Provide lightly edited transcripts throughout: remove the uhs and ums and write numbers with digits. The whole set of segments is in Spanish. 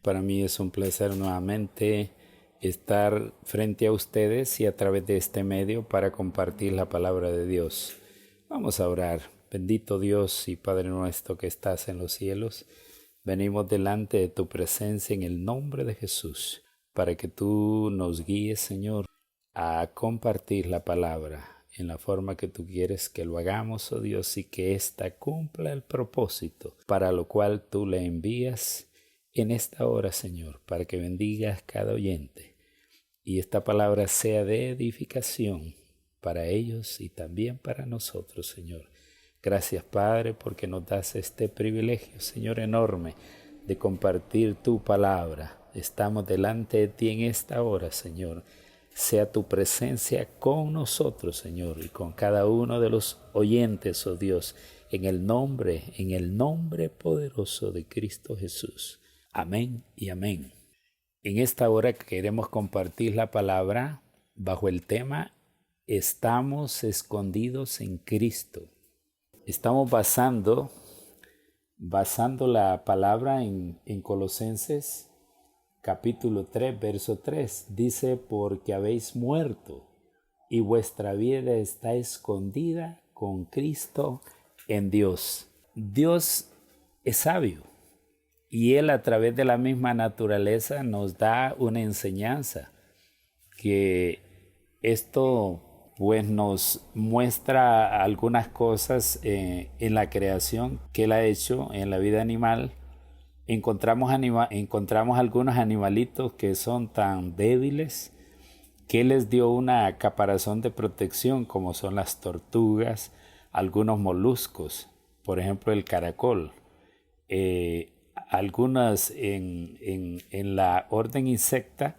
Para mí es un placer nuevamente estar frente a ustedes y a través de este medio para compartir la palabra de Dios. Vamos a orar. Bendito Dios y Padre nuestro que estás en los cielos, venimos delante de tu presencia en el nombre de Jesús, para que tú nos guíes, Señor, a compartir la palabra en la forma que tú quieres que lo hagamos, oh Dios, y que ésta cumpla el propósito para lo cual tú le envías en esta hora, Señor, para que bendigas cada oyente y esta palabra sea de edificación para ellos y también para nosotros, Señor. Gracias, Padre, porque nos das este privilegio, Señor, enorme de compartir tu palabra. Estamos delante de ti en esta hora, Señor. Sea tu presencia con nosotros, Señor, y con cada uno de los oyentes, oh Dios, en el nombre poderoso de Cristo Jesús. Amén y amén. En esta hora queremos compartir la palabra bajo el tema Estamos escondidos en Cristo. Estamos basando la palabra en Colosenses capítulo 3, verso 3. Dice, porque habéis muerto y vuestra vida está escondida con Cristo en Dios. Dios es sabio y Él a través de la misma naturaleza nos da una enseñanza que esto pues nos muestra algunas cosas en la creación que Él ha hecho en la vida animal. Encontramos algunos animalitos que son tan débiles que Él les dio una caparazón de protección, como son las tortugas, algunos moluscos, por ejemplo el caracol. Algunas en la orden insecta,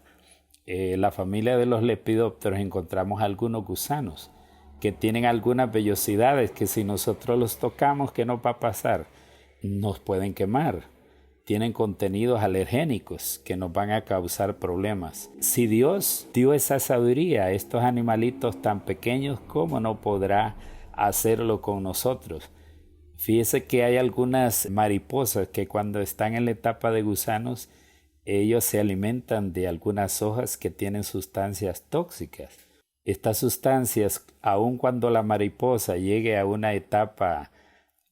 la familia de los lepidópteros, encontramos algunos gusanos que tienen algunas vellosidades que si nosotros los tocamos, ¿qué nos va a pasar? Nos pueden quemar. Tienen contenidos alergénicos que nos van a causar problemas. Si Dios dio esa sabiduría a estos animalitos tan pequeños, ¿cómo no podrá hacerlo con nosotros? Fíjese que hay algunas mariposas que cuando están en la etapa de gusanos, ellos se alimentan de algunas hojas que tienen sustancias tóxicas. Estas sustancias, aun cuando la mariposa llegue a una etapa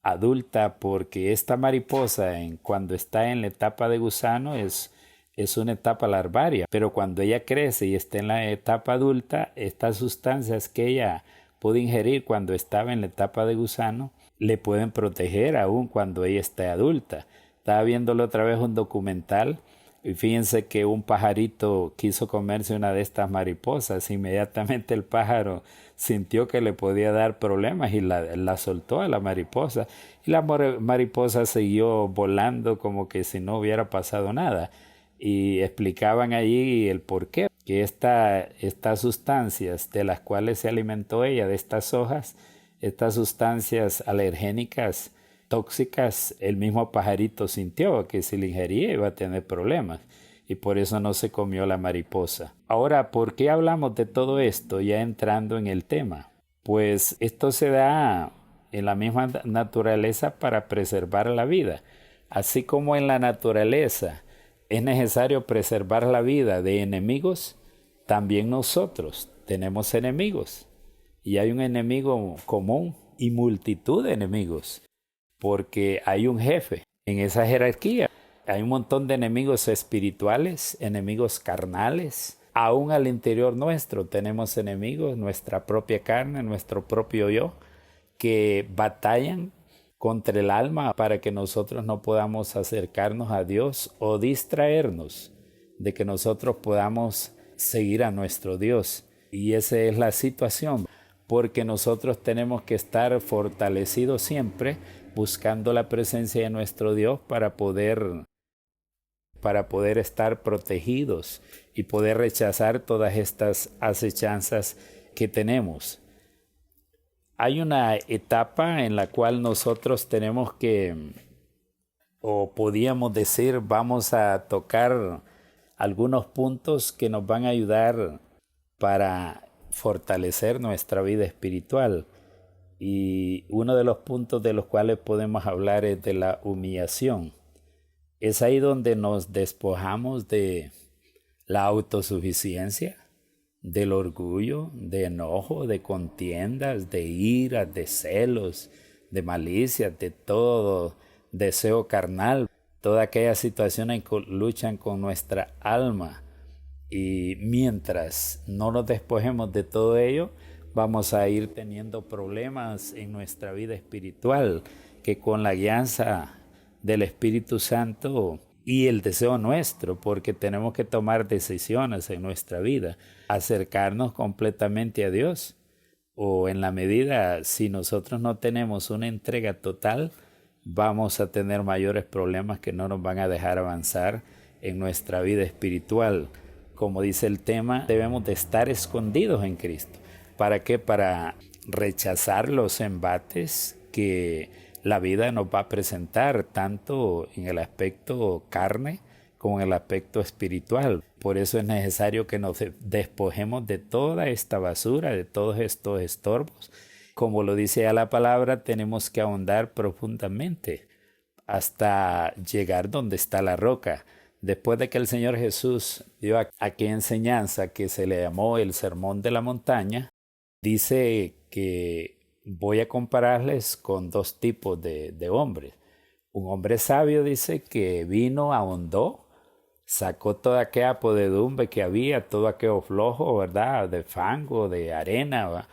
adulta, porque esta mariposa cuando está en la etapa de gusano es una etapa larvaria, pero cuando ella crece y está en la etapa adulta, estas sustancias que ella puede ingerir cuando estaba en la etapa de gusano le pueden proteger aun cuando ella esté adulta. Estaba viéndolo otra vez un documental y fíjense que un pajarito quiso comerse una de estas mariposas. Inmediatamente el pájaro sintió que le podía dar problemas y la soltó a la mariposa. Y la mariposa siguió volando como que si no hubiera pasado nada. Y explicaban allí el por qué. Que estas sustancias de las cuales se alimentó ella, de estas hojas, estas sustancias alergénicas, tóxicas, el mismo pajarito sintió que si le ingería iba a tener problemas y por eso no se comió la mariposa. Ahora, ¿por qué hablamos de todo esto ya entrando en el tema? Pues esto se da en la misma naturaleza para preservar la vida. Así como en la naturaleza es necesario preservar la vida de enemigos, también nosotros tenemos enemigos. Y hay un enemigo común y multitud de enemigos, porque hay un jefe en esa jerarquía. Hay un montón de enemigos espirituales, enemigos carnales. Aún al interior nuestro tenemos enemigos, nuestra propia carne, nuestro propio yo, que batallan contra el alma para que nosotros no podamos acercarnos a Dios o distraernos de que nosotros podamos seguir a nuestro Dios. Y esa es la situación, porque nosotros tenemos que estar fortalecidos siempre buscando la presencia de nuestro Dios para poder estar protegidos y poder rechazar todas estas acechanzas que tenemos. Hay una etapa en la cual nosotros tenemos que, o podríamos decir, vamos a tocar algunos puntos que nos van a ayudar para fortalecer nuestra vida espiritual. Y uno de los puntos de los cuales podemos hablar es de la humillación. Es ahí donde nos despojamos de la autosuficiencia, del orgullo, de enojo, de contiendas, de ira, de celos, de malicia, de todo deseo carnal, todas aquellas situaciones que luchan con nuestra alma. Y mientras no nos despojemos de todo ello, vamos a ir teniendo problemas en nuestra vida espiritual, que con la guianza del Espíritu Santo y el deseo nuestro, porque tenemos que tomar decisiones en nuestra vida, acercarnos completamente a Dios, o en la medida, si nosotros no tenemos una entrega total, vamos a tener mayores problemas que no nos van a dejar avanzar en nuestra vida espiritual. Como dice el tema, debemos de estar escondidos en Cristo. ¿Para qué? Para rechazar los embates que la vida nos va a presentar, tanto en el aspecto carne como en el aspecto espiritual. Por eso es necesario que nos despojemos de toda esta basura, de todos estos estorbos. Como lo dice ya la palabra, tenemos que ahondar profundamente hasta llegar donde está la roca. Después de que el Señor Jesús dio aquella enseñanza que se le llamó el Sermón de la Montaña, dice que voy a compararles con dos tipos de hombres. Un hombre sabio dice que vino, ahondó, sacó toda aquella podredumbre que había, todo aquello flojo, ¿verdad? De fango, de arena, ¿verdad?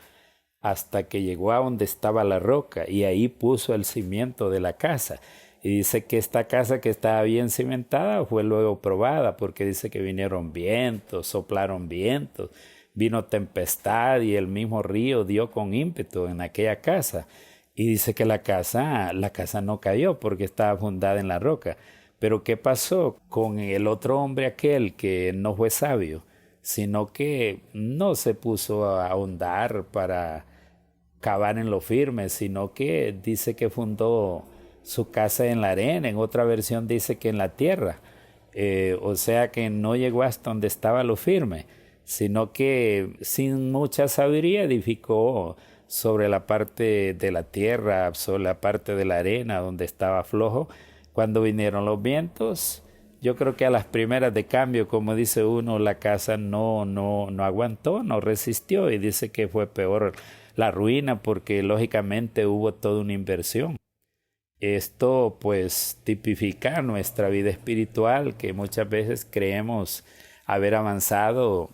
Hasta que llegó a donde estaba la roca y ahí puso el cimiento de la casa. Y dice que esta casa que estaba bien cimentada fue luego probada, porque dice que vinieron vientos, soplaron vientos, vino tempestad y el mismo río dio con ímpetu en aquella casa. Y dice que la casa no cayó porque estaba fundada en la roca. Pero ¿qué pasó con el otro hombre aquel que no fue sabio? Sino que no se puso a ahondar para cavar en lo firme, sino que dice que fundó su casa en la arena. En otra versión dice que en la tierra. O sea que no llegó hasta donde estaba lo firme, sino que sin mucha sabiduría edificó sobre la parte de la tierra, sobre la parte de la arena donde estaba flojo. Cuando vinieron los vientos, yo creo que a las primeras de cambio, como dice uno, la casa no aguantó, no resistió, y dice que fue peor la ruina porque lógicamente hubo toda una inversión. Esto pues tipifica nuestra vida espiritual, que muchas veces creemos haber avanzado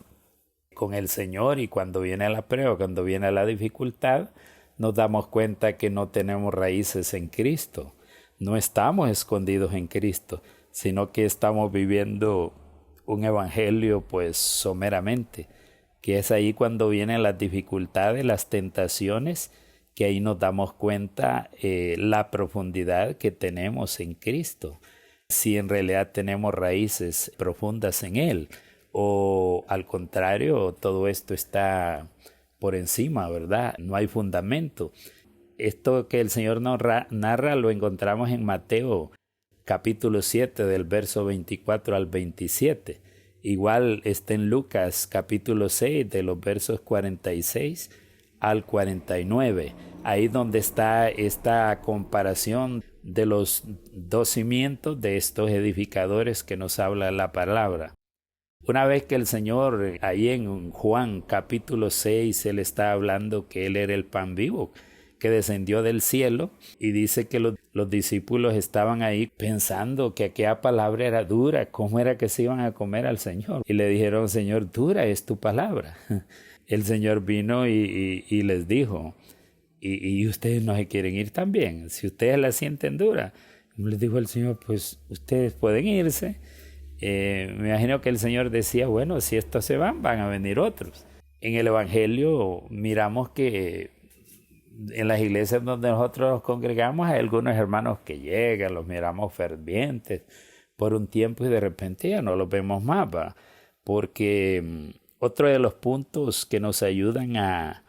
con el Señor, y cuando viene la prueba, cuando viene la dificultad, nos damos cuenta que no tenemos raíces en Cristo, no estamos escondidos en Cristo, sino que estamos viviendo un evangelio pues someramente, que es ahí cuando vienen las dificultades, las tentaciones, que ahí nos damos cuenta la profundidad que tenemos en Cristo, si en realidad tenemos raíces profundas en Él, o al contrario, todo esto está por encima, ¿verdad? No hay fundamento. Esto que el Señor narra lo encontramos en Mateo capítulo 7 del verso 24 al 27. Igual está en Lucas capítulo 6 de los versos 46 al 49. Ahí donde está esta comparación de los dos cimientos de estos edificadores que nos habla la palabra. Una vez que el Señor, ahí en Juan capítulo 6, Él está hablando que Él era el pan vivo, que descendió del cielo, y dice que los discípulos estaban ahí pensando que aquella palabra era dura, ¿cómo era que se iban a comer al Señor? Y le dijeron, Señor, dura es tu palabra. El Señor vino y les dijo, y ustedes no se quieren ir también, si ustedes la sienten dura. Les dijo el Señor, pues ustedes pueden irse. Me imagino que el Señor decía, bueno, si estos se van a venir otros. En el Evangelio miramos que en las iglesias donde nosotros nos congregamos hay algunos hermanos que llegan, los miramos fervientes por un tiempo y de repente ya no los vemos más, ¿va? Porque otro de los puntos que nos ayudan a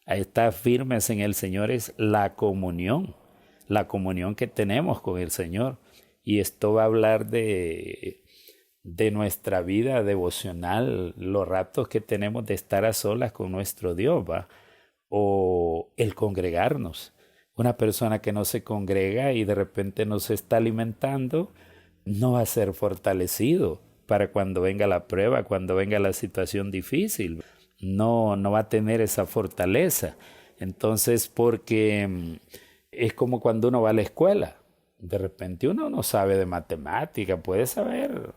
estar firmes en el Señor es la comunión que tenemos con el Señor. Y esto va a hablar de nuestra vida devocional, los ratos que tenemos de estar a solas con nuestro Dios, ¿va? O el congregarnos. Una persona que no se congrega y de repente no se está alimentando, no va a ser fortalecido para cuando venga la prueba, cuando venga la situación difícil. No va a tener esa fortaleza. Entonces, porque es como cuando uno va a la escuela. De repente uno no sabe de matemática, puede saber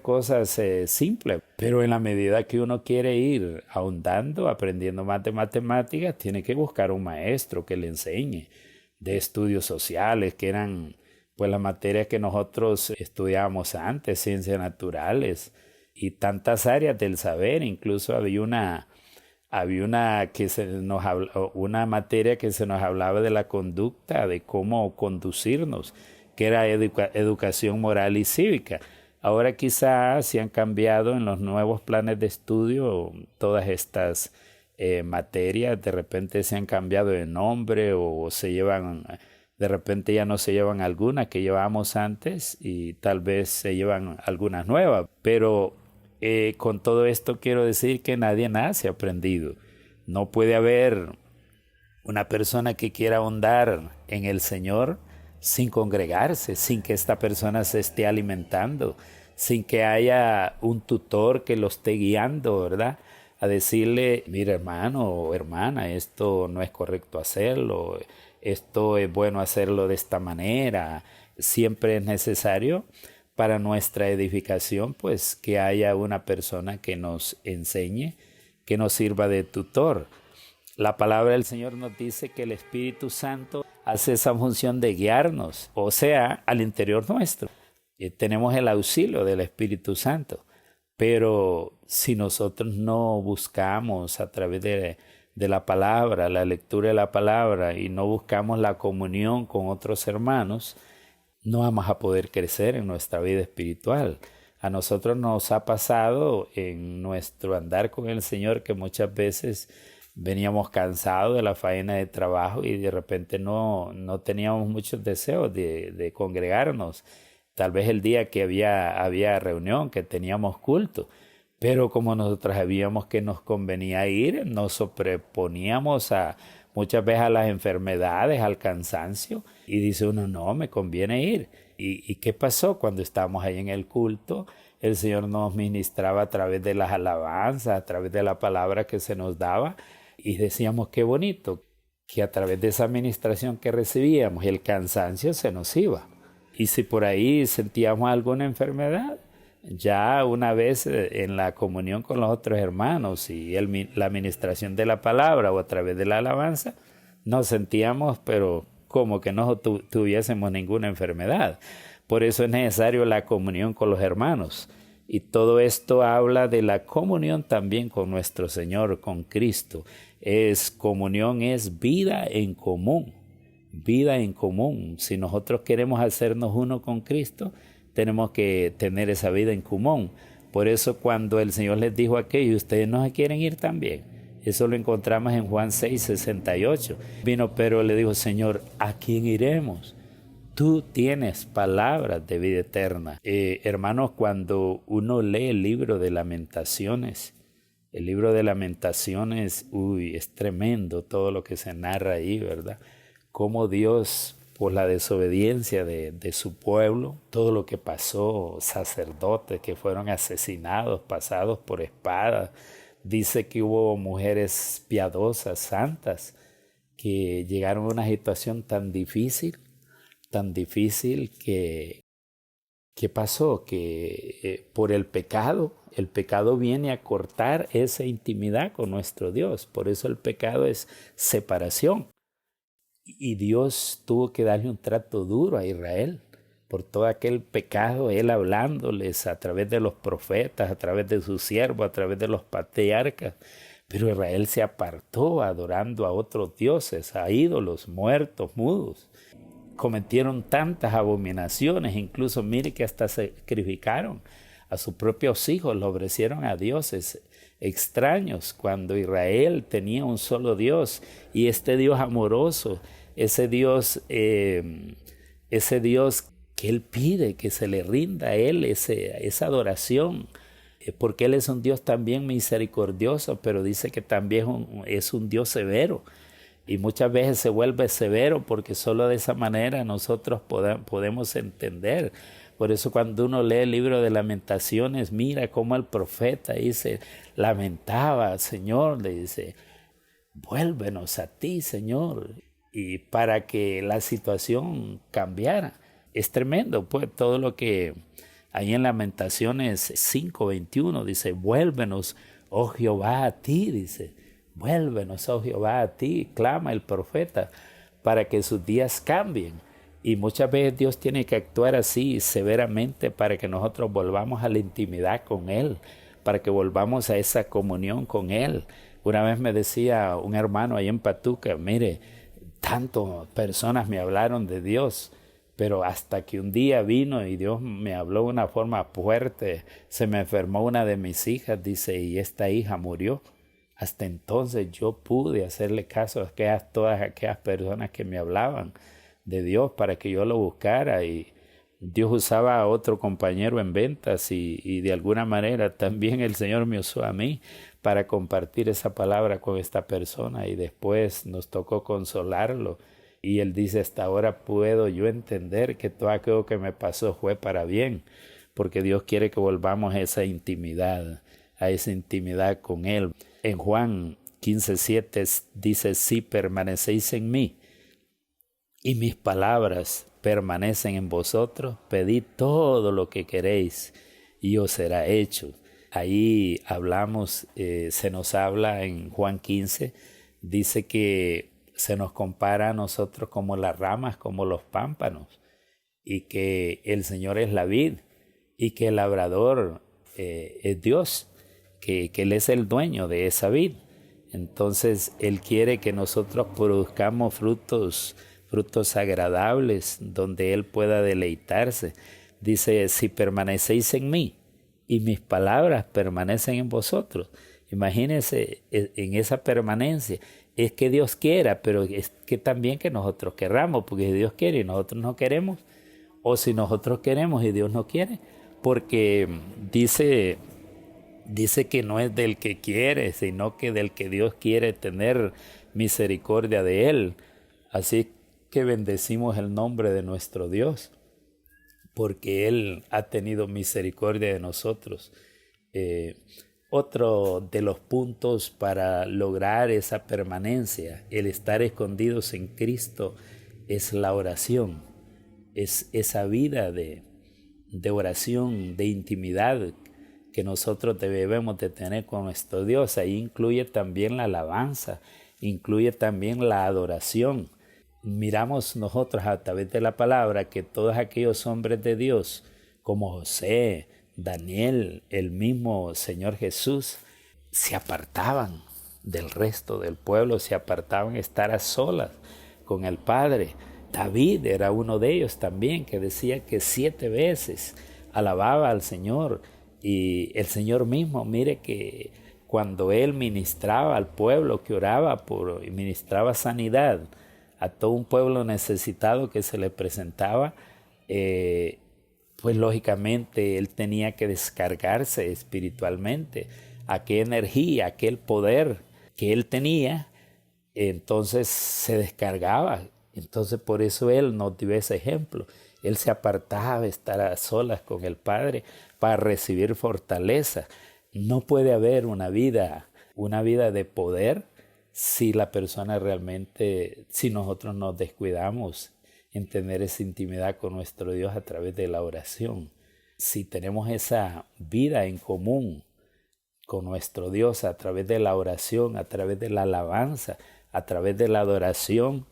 cosas simples, pero en la medida que uno quiere ir ahondando, aprendiendo más de matemáticas, tiene que buscar un maestro que le enseñe de estudios sociales, que eran pues las materias que nosotros estudiábamos antes, ciencias naturales y tantas áreas del saber. Incluso una materia que se nos hablaba de la conducta, de cómo conducirnos, que era educación moral y cívica. Ahora quizás se han cambiado en los nuevos planes de estudio todas estas materias, de repente se han cambiado de nombre o se llevan, de repente ya no se llevan algunas que llevábamos antes y tal vez se llevan algunas nuevas, pero con todo esto quiero decir que nadie nace aprendido. No puede haber una persona que quiera ahondar en el Señor sin congregarse, sin que esta persona se esté alimentando, sin que haya un tutor que lo esté guiando, ¿verdad? A decirle, mira hermano o hermana, esto no es correcto hacerlo, esto es bueno hacerlo de esta manera. Siempre es necesario para nuestra edificación, pues que haya una persona que nos enseñe, que nos sirva de tutor. La palabra del Señor nos dice que el Espíritu Santo hace esa función de guiarnos, o sea, al interior nuestro. Tenemos el auxilio del Espíritu Santo, pero si nosotros no buscamos a través de la palabra, la lectura de la palabra, y no buscamos la comunión con otros hermanos, no vamos a poder crecer en nuestra vida espiritual. A nosotros nos ha pasado en nuestro andar con el Señor que muchas veces veníamos cansados de la faena de trabajo y de repente no teníamos muchos deseos de congregarnos. Tal vez el día que había reunión, que teníamos culto, pero como nosotros sabíamos que nos convenía ir, nos sobreponíamos muchas veces a las enfermedades, al cansancio, y dice uno, no, me conviene ir. ¿Y qué pasó? Cuando estábamos ahí en el culto, el Señor nos ministraba a través de las alabanzas, a través de la palabra que se nos daba, y decíamos, qué bonito, que a través de esa administración que recibíamos, el cansancio se nos iba. Y si por ahí sentíamos alguna enfermedad, ya una vez en la comunión con los otros hermanos y la administración de la palabra o a través de la alabanza, nos sentíamos, pero como que no tuviésemos ninguna enfermedad. Por eso es necesario la comunión con los hermanos. Y todo esto habla de la comunión también con nuestro Señor, con Cristo. Comunión es vida en común. Vida en común. Si nosotros queremos hacernos uno con Cristo, tenemos que tener esa vida en común. Por eso cuando el Señor les dijo aquello, ustedes no se quieren ir también. Eso lo encontramos en Juan 6:68. Vino Pedro y le dijo, Señor, ¿a quién iremos? Tú tienes palabras de vida eterna. Hermanos, cuando uno lee el libro de Lamentaciones, es tremendo todo lo que se narra ahí, ¿verdad? Cómo Dios, por la desobediencia de su pueblo, todo lo que pasó, sacerdotes que fueron asesinados, pasados por espada. Dice que hubo mujeres piadosas, santas, que llegaron a una situación tan difícil que ¿qué pasó? Que por el pecado viene a cortar esa intimidad con nuestro Dios. Por eso el pecado es separación. Y Dios tuvo que darle un trato duro a Israel por todo aquel pecado, Él hablándoles a través de los profetas, a través de sus siervos, a través de los patriarcas. Pero Israel se apartó adorando a otros dioses, a ídolos, muertos, mudos. Cometieron tantas abominaciones, incluso mire que hasta sacrificaron a sus propios hijos, lo ofrecieron a dioses extraños, cuando Israel tenía un solo Dios, y este Dios amoroso, ese Dios que Él pide que se le rinda a Él esa adoración, porque Él es un Dios también misericordioso, pero dice que también es un Dios severo. Y muchas veces se vuelve severo porque solo de esa manera nosotros podemos entender. Por eso cuando uno lee el libro de Lamentaciones, mira cómo el profeta dice, lamentaba, Señor, le dice, vuélvenos a ti, Señor, y para que la situación cambiara. Es tremendo, pues, todo lo que ahí en Lamentaciones 5:21 dice, vuélvenos, oh Jehová, a ti, dice, vuélvenos, oh Jehová, a ti, clama el profeta, para que sus días cambien. Y muchas veces Dios tiene que actuar así severamente para que nosotros volvamos a la intimidad con Él, para que volvamos a esa comunión con Él. Una vez me decía un hermano ahí en Patuca, mire, tantas personas me hablaron de Dios, pero hasta que un día vino y Dios me habló de una forma fuerte, se me enfermó una de mis hijas, dice, y esta hija murió. Hasta entonces yo pude hacerle caso a todas aquellas personas que me hablaban de Dios para que yo lo buscara, y Dios usaba a otro compañero en ventas y de alguna manera también el Señor me usó a mí para compartir esa palabra con esta persona, y después nos tocó consolarlo y él dice, hasta ahora puedo yo entender que todo aquello que me pasó fue para bien, porque Dios quiere que volvamos a esa intimidad con Él. En Juan 15:7 dice, si permanecéis en mí y mis palabras permanecen en vosotros, pedid todo lo que queréis y os será hecho. Ahí hablamos, se nos habla en Juan 15, dice que se nos compara a nosotros como las ramas, como los pámpanos, y que el Señor es la vid y que el labrador es Dios, que Él es el dueño de esa vid. Entonces Él quiere que nosotros produzcamos frutos agradables donde Él pueda deleitarse. Dice, si permanecéis en mí y mis palabras permanecen en vosotros. Imagínense en esa permanencia. Es que Dios quiera, pero es que también que nosotros querramos, porque si Dios quiere y nosotros no queremos, o si nosotros queremos y Dios no quiere, porque dice que no es del que quiere, sino que del que Dios quiere tener misericordia de él. Así que bendecimos el nombre de nuestro Dios, porque Él ha tenido misericordia de nosotros. Otro de los puntos para lograr esa permanencia, el estar escondidos en Cristo, es la oración. Es esa vida de oración, de intimidad que nosotros debemos de tener con nuestro Dios. Ahí incluye también la alabanza, incluye también la adoración. Miramos nosotros a través de la palabra que todos aquellos hombres de Dios, como José, Daniel, el mismo Señor Jesús, se apartaban del resto del pueblo, se apartaban a estar a solas con el Padre. David era uno de ellos también, que decía que 7 veces alababa al Señor, y el Señor mismo, mire que cuando Él ministraba al pueblo, que oraba y ministraba sanidad a todo un pueblo necesitado que se le presentaba, pues lógicamente Él tenía que descargarse espiritualmente aquella energía, aquel poder que Él tenía, entonces se descargaba. Entonces por eso Él nos dio ese ejemplo. Él se apartaba de estar a solas con el Padre para recibir fortaleza. No puede haber una vida de poder si la persona realmente, si nosotros nos descuidamos en tener esa intimidad con nuestro Dios a través de la oración. Si tenemos esa vida en común con nuestro Dios a través de la oración, a través de la alabanza, a través de la adoración,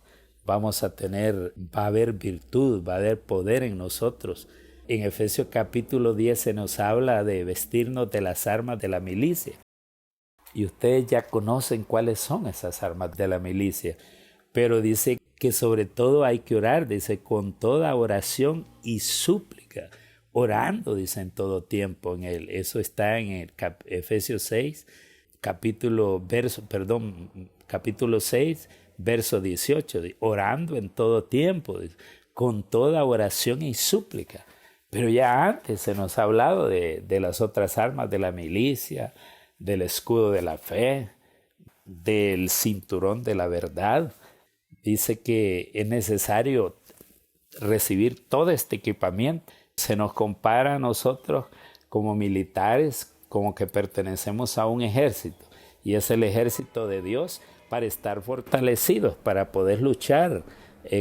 va a haber virtud, va a haber poder en nosotros. En Efesios capítulo 10 se nos habla de vestirnos de las armas de la milicia. Y ustedes ya conocen cuáles son esas armas de la milicia. Pero dice que sobre todo hay que orar, dice, con toda oración y súplica. Orando, dice, en todo tiempo en él. Eso está en el Efesios 6, capítulo 6, verso 18. Orando en todo tiempo, dice, con toda oración y súplica. Pero ya antes se nos ha hablado de las otras armas de la milicia, del escudo de la fe, del cinturón de la verdad. Dice que es necesario recibir todo este equipamiento Se nos compara a nosotros como militares, como que pertenecemos a un ejército, y es el ejército de Dios para estar fortalecidos, para poder luchar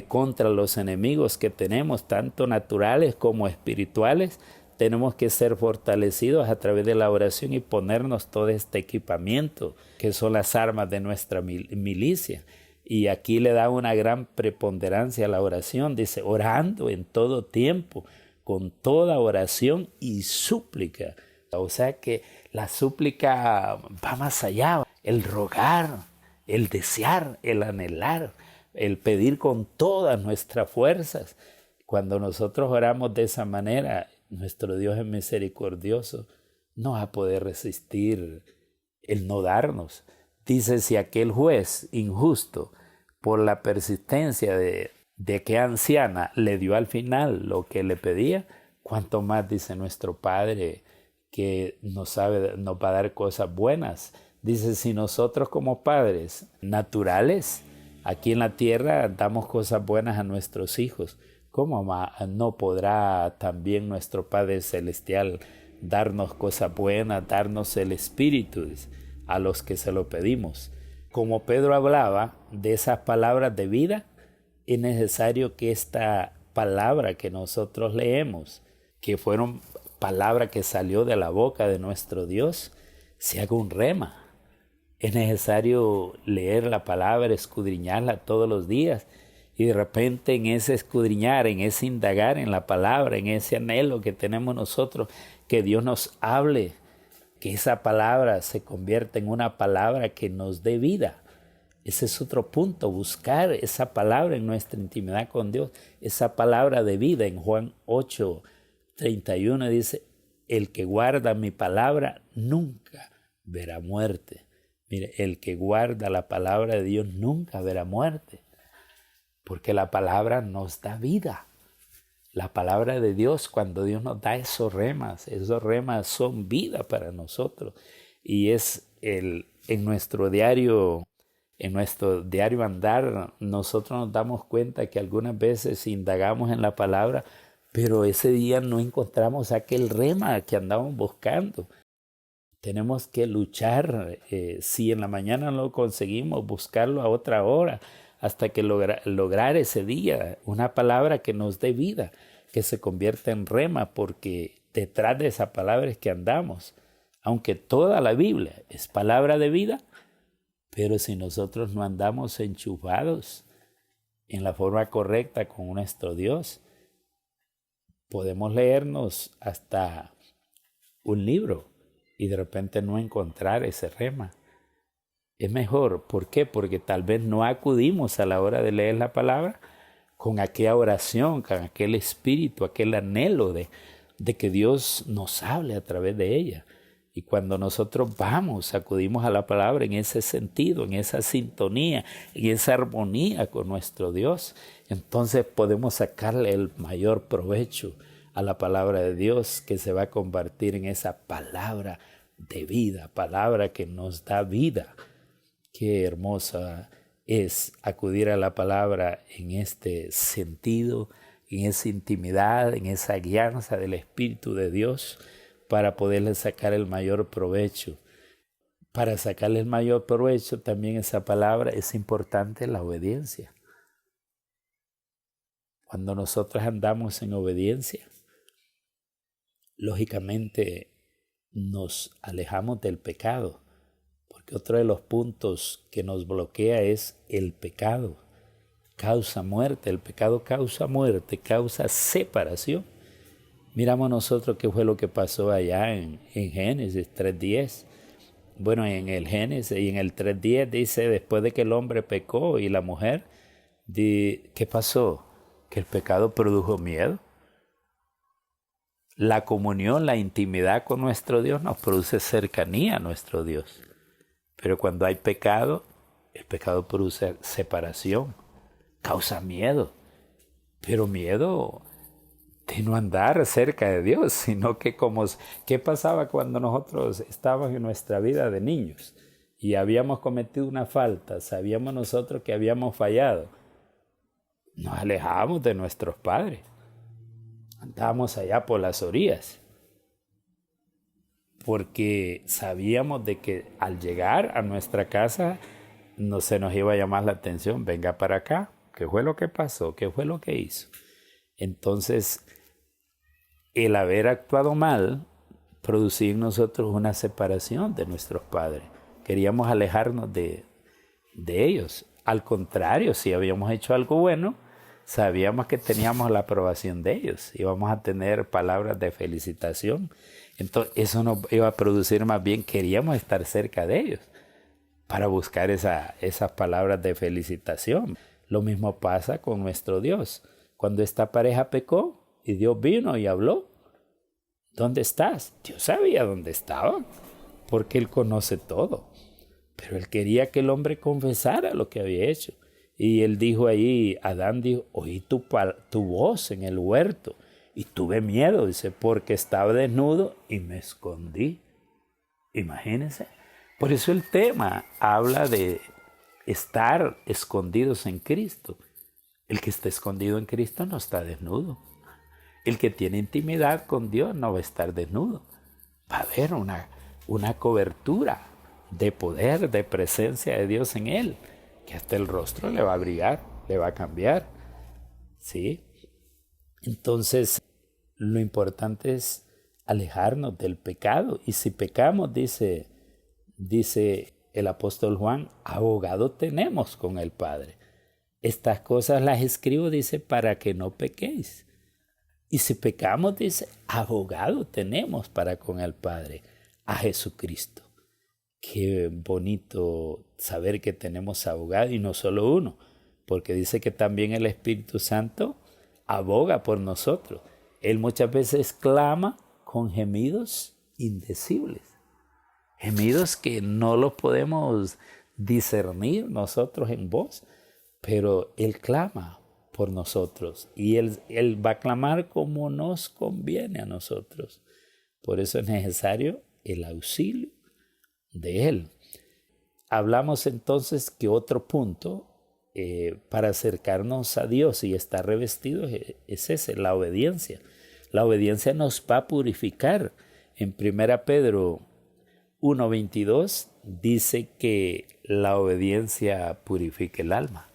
contra los enemigos que tenemos, tanto naturales como espirituales. Tenemos que ser fortalecidos a través de la oración y ponernos todo este equipamiento, que son las armas de nuestra milicia. Y aquí le da una gran preponderancia a la oración. Dice, orando en todo tiempo, con toda oración y súplica. O sea que la súplica va más allá. El rogar, el desear, el anhelar, el pedir con todas nuestras fuerzas. Cuando nosotros oramos de esa manera, nuestro Dios es misericordioso, no va a poder resistir el no darnos. Dice, si aquel juez injusto, por la persistencia de aquella anciana, le dio al final lo que le pedía, cuánto más, dice nuestro Padre, que nos va a dar cosas buenas. Dice, si nosotros como padres naturales, aquí en la tierra, damos cosas buenas a nuestros hijos, ¿cómo no podrá también nuestro Padre Celestial darnos cosas buenas, darnos el Espíritu a los que se lo pedimos? Como Pedro hablaba de esas palabras de vida, es necesario que esta palabra que nosotros leemos, que fueron palabra que salió de la boca de nuestro Dios, se haga un rema. Es necesario leer la palabra, escudriñarla todos los días, y de repente en ese escudriñar, en ese indagar en la palabra, en ese anhelo que tenemos nosotros, que Dios nos hable, que esa palabra se convierta en una palabra que nos dé vida. Ese es otro punto, buscar esa palabra en nuestra intimidad con Dios, esa palabra de vida. En Juan 8:31 dice, el que guarda mi palabra nunca verá muerte. Mire, el que guarda la palabra de Dios nunca verá muerte, porque la palabra nos da vida. La palabra de Dios, cuando Dios nos da esos remas son vida para nosotros. Y es en nuestro diario andar, nosotros nos damos cuenta que algunas veces indagamos en la palabra, pero ese día no encontramos aquel rema que andamos buscando. Tenemos que luchar, si en la mañana no lo conseguimos, buscarlo a otra hora, hasta que lograr ese día una palabra que nos dé vida, que se convierta en rema, porque detrás de esa palabra es que andamos. Aunque toda la Biblia es palabra de vida, pero si nosotros no andamos enchufados en la forma correcta con nuestro Dios, podemos leernos hasta un libro y de repente no encontrar ese rema. Es mejor, ¿por qué? Porque tal vez no acudimos a la hora de leer la palabra con aquella oración, con aquel espíritu, aquel anhelo de que Dios nos hable a través de ella. Y cuando nosotros acudimos a la palabra en ese sentido, en esa sintonía, en esa armonía con nuestro Dios, entonces podemos sacarle el mayor provecho a la palabra de Dios, que se va a convertir en esa palabra de vida, palabra que nos da vida. Qué hermosa es acudir a la palabra en este sentido, en esa intimidad, en esa guianza del Espíritu de Dios, para poderle sacar el mayor provecho. Para sacarle el mayor provecho también esa palabra es importante la obediencia. Cuando nosotros andamos en obediencia, lógicamente nos alejamos del pecado, porque otro de los puntos que nos bloquea es el pecado. Causa muerte, el pecado causa muerte, causa separación. Miramos nosotros qué fue lo que pasó allá en Génesis 3:10. Bueno, en el Génesis y en el 3:10 dice, después de que el hombre pecó y la mujer, ¿qué pasó? Que el pecado produjo miedo. La comunión, la intimidad con nuestro Dios nos produce cercanía a nuestro Dios. Pero cuando hay pecado, el pecado produce separación, causa miedo. Pero miedo de no andar cerca de Dios, sino que ¿qué pasaba cuando nosotros estábamos en nuestra vida de niños y habíamos cometido una falta? Sabíamos nosotros que habíamos fallado. Nos alejábamos de nuestros padres. Andábamos allá por las orillas, porque sabíamos de que al llegar a nuestra casa no se nos iba a llamar la atención, venga para acá, ¿qué fue lo que pasó? ¿Qué fue lo que hizo? Entonces, el haber actuado mal producía en nosotros una separación de nuestros padres. Queríamos alejarnos de ellos. Al contrario, si habíamos hecho algo bueno, sabíamos que teníamos la aprobación de ellos. Íbamos a tener palabras de felicitación. Entonces, eso nos iba a producir más bien, queríamos estar cerca de ellos para buscar esas palabras de felicitación. Lo mismo pasa con nuestro Dios. Cuando esta pareja pecó y Dios vino y habló, ¿dónde estás? Dios sabía dónde estaba, porque Él conoce todo. Pero Él quería que el hombre confesara lo que había hecho. Y Él dijo ahí, Adán dijo, oí tu voz en el huerto y tuve miedo, dice, porque estaba desnudo y me escondí. Imagínense. Por eso el tema habla de estar escondidos en Cristo. El que está escondido en Cristo no está desnudo. El que tiene intimidad con Dios no va a estar desnudo. Va a haber una cobertura de poder, de presencia de Dios en él, que hasta el rostro le va a brillar, le va a cambiar. ¿Sí? Entonces, lo importante es alejarnos del pecado. Y si pecamos, dice el apóstol Juan, abogado tenemos con el Padre. Estas cosas las escribo, dice, para que no pequéis. Y si pecamos, dice, abogado tenemos para con el Padre, a Jesucristo. Qué bonito saber que tenemos abogado y no solo uno, porque dice que también el Espíritu Santo aboga por nosotros. Él muchas veces clama con gemidos indecibles, gemidos que no los podemos discernir nosotros en voz, pero Él clama por nosotros y él va a clamar como nos conviene a nosotros. Por eso es necesario el auxilio de Él. Hablamos entonces que otro punto para acercarnos a Dios y estar revestidos es ese, la obediencia. La obediencia nos va a purificar. En 1 Pedro 1:22 dice que la obediencia purifica el alma.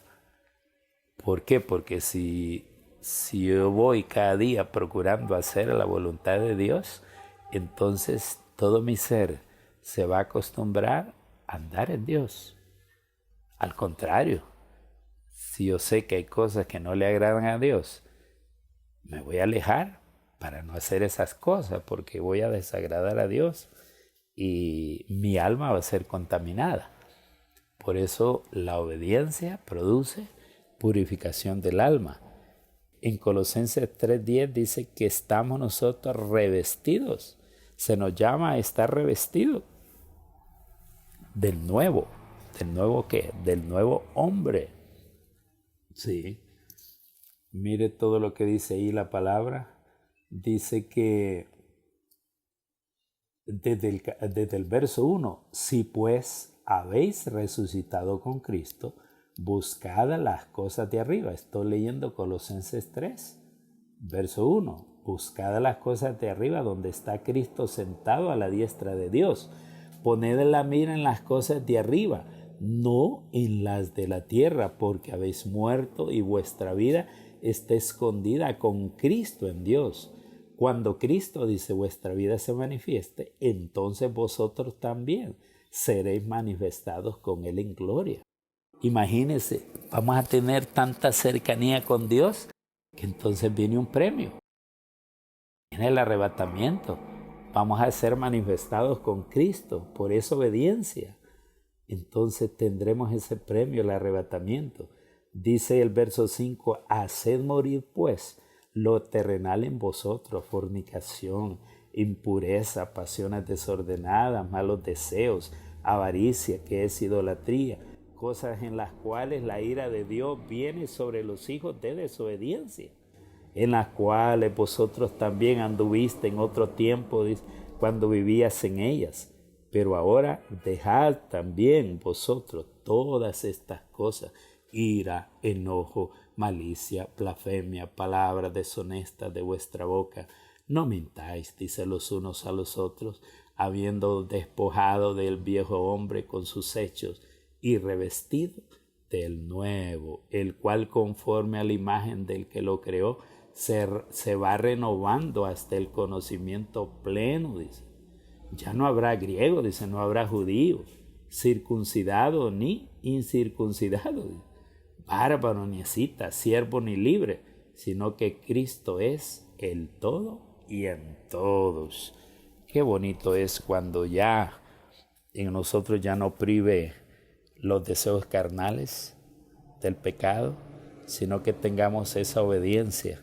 ¿Por qué? Porque si yo voy cada día procurando hacer la voluntad de Dios, entonces todo mi ser se va a acostumbrar a andar en Dios. Al contrario, si yo sé que hay cosas que no le agradan a Dios, me voy a alejar para no hacer esas cosas, porque voy a desagradar a Dios y mi alma va a ser contaminada. Por eso la obediencia produce purificación del alma. En Colosenses 3:10 dice que estamos nosotros revestidos. Se nos llama a estar revestidos del nuevo. ¿Del nuevo qué? Del nuevo hombre. Sí. Mire todo lo que dice ahí la palabra. Dice que desde el verso 1, si pues habéis resucitado con Cristo, buscad las cosas de arriba. Estoy leyendo Colosenses 3, verso 1. Buscad las cosas de arriba donde está Cristo sentado a la diestra de Dios. Poned la mira en las cosas de arriba, no en las de la tierra, porque habéis muerto y vuestra vida está escondida con Cristo en Dios. Cuando Cristo, dice, vuestra vida se manifieste, entonces vosotros también seréis manifestados con Él en gloria. Imagínense, vamos a tener tanta cercanía con Dios que entonces viene un premio. Viene el arrebatamiento. Vamos a ser manifestados con Cristo por esa obediencia. Entonces tendremos ese premio, el arrebatamiento. Dice el verso 5, haced morir pues lo terrenal en vosotros, fornicación, impureza, pasiones desordenadas, malos deseos, avaricia, que es idolatría, cosas en las cuales la ira de Dios viene sobre los hijos de desobediencia, en las cuales vosotros también anduviste en otro tiempo cuando vivías en ellas. Pero ahora dejad también vosotros todas estas cosas, ira, enojo, malicia, blasfemia, palabras deshonestas de vuestra boca. No mintáis, dice los unos a los otros, habiendo despojado del viejo hombre con sus hechos y revestido del nuevo, el cual conforme a la imagen del que lo creó, se va renovando hasta el conocimiento pleno, dice. Ya no habrá griego, dice, no habrá judío, circuncidado ni incircuncidado, dice, bárbaro ni escita, siervo ni libre, sino que Cristo es el todo y en todos. Qué bonito es cuando ya en nosotros ya no prive los deseos carnales del pecado, sino que tengamos esa obediencia.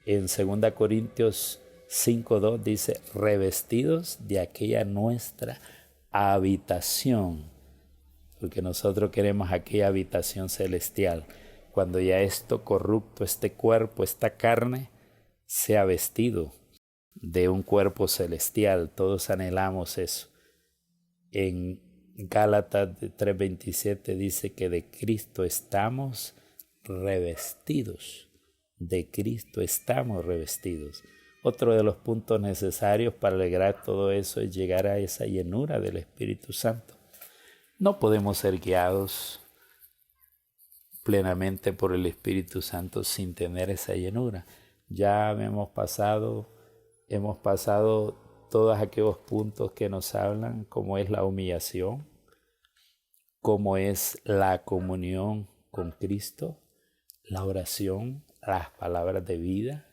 En 2 Corintios 5:2 dice, revestidos de aquella nuestra habitación, porque nosotros queremos aquella habitación celestial, cuando ya esto corrupto, este cuerpo, esta carne, sea vestido de un cuerpo celestial. Todos anhelamos eso. En Gálatas 3:27 dice que de Cristo estamos revestidos. De Cristo estamos revestidos. Otro de los puntos necesarios para lograr todo eso es llegar a esa llenura del Espíritu Santo. No podemos ser guiados plenamente por el Espíritu Santo sin tener esa llenura. Ya hemos pasado todos aquellos puntos que nos hablan, como es la humillación, como es la comunión con Cristo, la oración, las palabras de vida.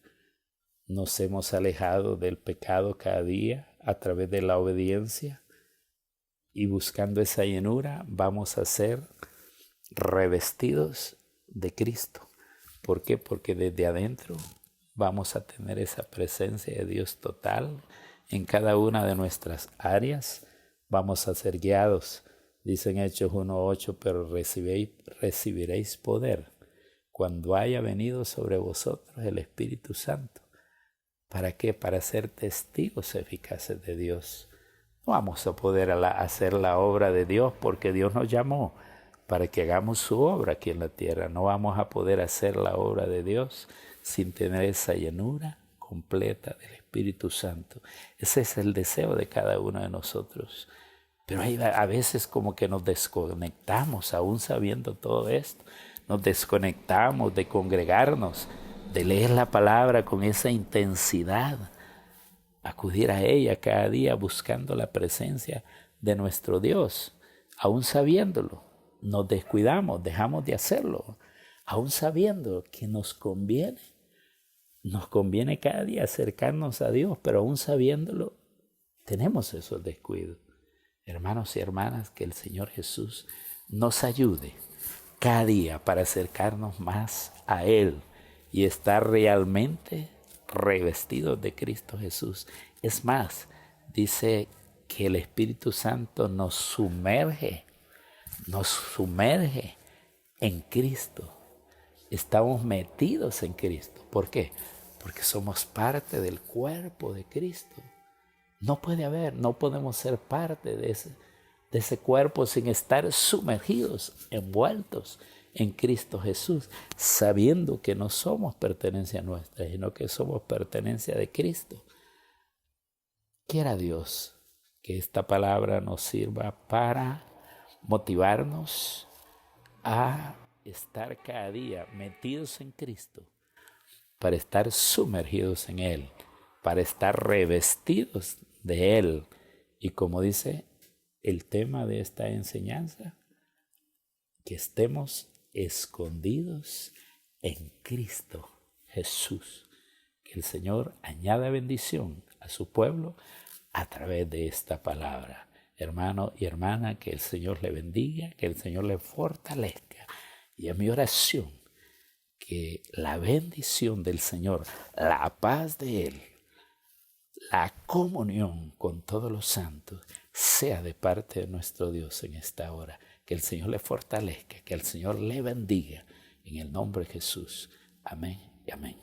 Nos hemos alejado del pecado cada día a través de la obediencia, y buscando esa llenura vamos a ser revestidos de Cristo. ¿Por qué? Porque desde adentro vamos a tener esa presencia de Dios total en cada una de nuestras áreas. Vamos a ser guiados. Dice en Hechos 1:8, pero recibiréis poder cuando haya venido sobre vosotros el Espíritu Santo. ¿Para qué? Para ser testigos eficaces de Dios. No vamos a poder hacer la obra de Dios porque Dios nos llamó para que hagamos su obra aquí en la tierra. No vamos a poder hacer la obra de Dios sin tener esa llenura completa del Espíritu Santo. Ese es el deseo de cada uno de nosotros. Pero a veces como que nos desconectamos, aún sabiendo todo esto. Nos desconectamos de congregarnos, de leer la palabra con esa intensidad, acudir a ella cada día buscando la presencia de nuestro Dios, aún sabiéndolo. Nos descuidamos, dejamos de hacerlo, aún sabiendo que nos conviene cada día acercarnos a Dios, pero aún sabiéndolo, tenemos esos descuidos. Hermanos y hermanas, que el Señor Jesús nos ayude cada día para acercarnos más a Él y estar realmente revestidos de Cristo Jesús. Es más, dice que el Espíritu Santo nos sumerge en Cristo. Estamos metidos en Cristo. ¿Por qué? Porque somos parte del cuerpo de Cristo. No podemos ser parte de ese cuerpo sin estar sumergidos, envueltos en Cristo Jesús, sabiendo que no somos pertenencia nuestra, sino que somos pertenencia de Cristo. Quiera Dios que esta palabra nos sirva para motivarnos a estar cada día metidos en Cristo, para estar sumergidos en Él, para estar revestidos de Él. Y como dice el tema de esta enseñanza, que estemos escondidos en Cristo Jesús. Que el Señor añada bendición a su pueblo a través de esta palabra. Hermano y hermana, que el Señor le bendiga, que el Señor le fortalezca. Y a mi oración, que la bendición del Señor, la paz de Él, la comunión con todos los santos sea de parte de nuestro Dios en esta hora. Que el Señor le fortalezca, que el Señor le bendiga en el nombre de Jesús. Amén y amén.